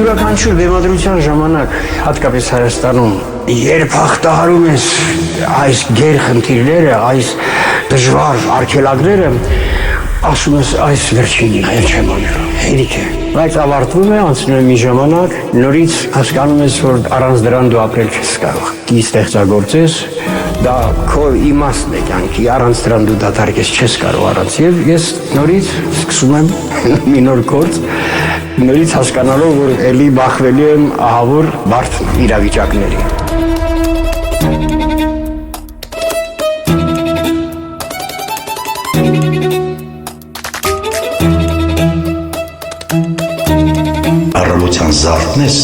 Յուրաքանչյուր բեմադրության ժամանակ, հատկապես Հայաստանում, երբ հաղթահարում ես այս գերխնդիրները, այս դժվար արգելակները, ասում ես այս վերջինի հել չեմ անելու, հերիք է։ Բայց ավարտվում է, անցնում է մի ժամանակ, նորից հասկանում ես, որ առանց դրան դու ապրել չես կարող։ Դու ստեղծագործես, դա քո իմաստն է կյանքի, առանց դրան դու դադարես չես կարող առանց։ Եվ ես նորից սկսում եմ մի նոր գործ, նորից հասկանալով, որ էլի բախվելու եմ ահավոր բարդ իրավիճակների։ Առավոտյան զարթն ես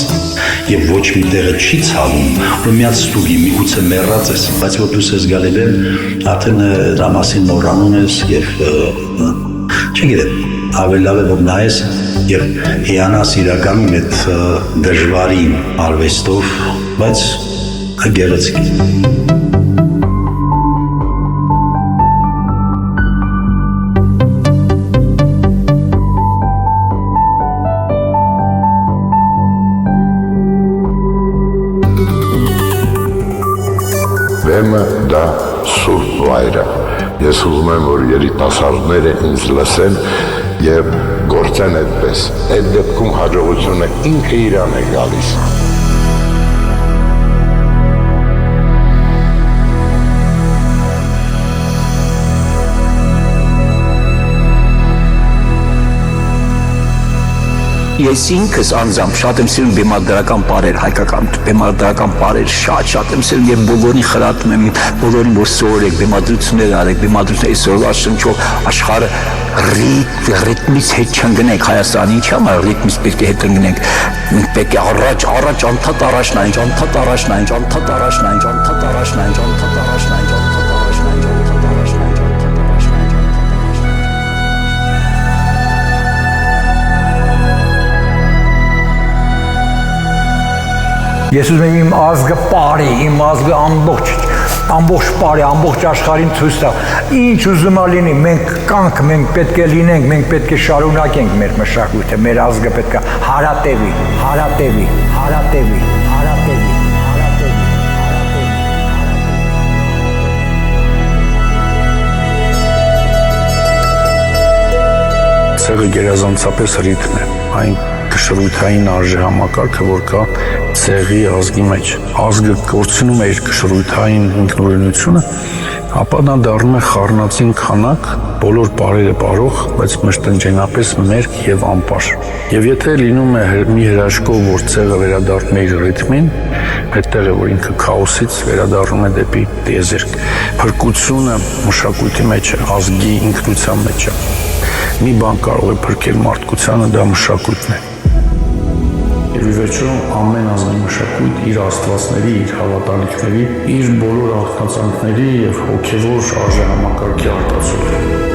և ոչ մի տեղը չի ցավում, որ միած ստուգի միգուցե մեռած ես, բայց որ դուս ես գալի բեմ, արդեն դրա մասին մոռանում ես և չգիտեմ, ավելի լավ է որ նայես և հիանաս իրականում այդ դժվարի արվեստով, բայց գեղեցիկ է։ Բեմը դա սուրբ վայր է։ Ես ուզում եմ, որ երիտասարդները ինձ լսեն և գործեն այդպես։ Այդ դեպքում հաջողությունը ինքը իրան է գալիս։ Ես ինքս անձամբ շատ եմ սիրում բեմադրական պարեր, հայկական բեմադրական պարեր շատ եմ սիրում և բոլորին խրատում եմ, բոլորին որ սովորեք, բեմադրություններ արեք, բեմադրություններ այսօրվա շնչով աշխարհը ռիթմից հետ չընկնենք, Հայաստանի ինչի համար ռիթմից պետք է հետ ընկնենք, մենք պետք է առաջ անդադ առաջ նայենք, անդադ առաջ նայենք, անդադ առաջ նայենք, անդադ առաջ նայենք, անդադ առաջ նայենք, անդադ առաջ նայենք, անդադ առաջ նայենք, անդադ առաջ նայենք։ Ես ուզում եմ իմ ազգը բարի, իմ ազգը ամբողջ բարի, ամբողջ աշխարհին ցույց տա։ Ինչ ուզում է լինի, մենք կանք, մենք պետք է լինենք, մենք պետք է շարունակենք մեր մշակույթը, մեր ազգը պետք է հարատևի, հարատևի, հարատևի, հարատևի, հարատևի։ Ցեղը գերազանցապես ռիթմ է, այն կշռույթային արժեհամակարգը, որ կա ցեղի ազգի մեջ։ Ազգը կորցնում է իր կշռույթային ինքնուրույնությունը, ապա նա դառնում է խառնածին քանակ, բոլոր պարերը պարող, բայց մշտնջենապես մերկ և անպար։ Եվ եթե լինում է մի հրաշքով, որ ցեղը վերադառնում է իր ռիթմին, այդտեղ է, որ ինքը քաոսից վերադառնում է դեպի տիեզերք։ Փրկությունը մշակույթի մեջ է, ազգի ինքնության մեջ է։ Մի բան կարող է փրկել մարդկությանը, դա մշակույթն է։ Եվ ի վերջո ամեն ազգի մշակույթ իր աստվածների, իր հավատալիքների, իր բոլոր արտացանքների և հոգևոր արժեհամակարգի արտացոլում է։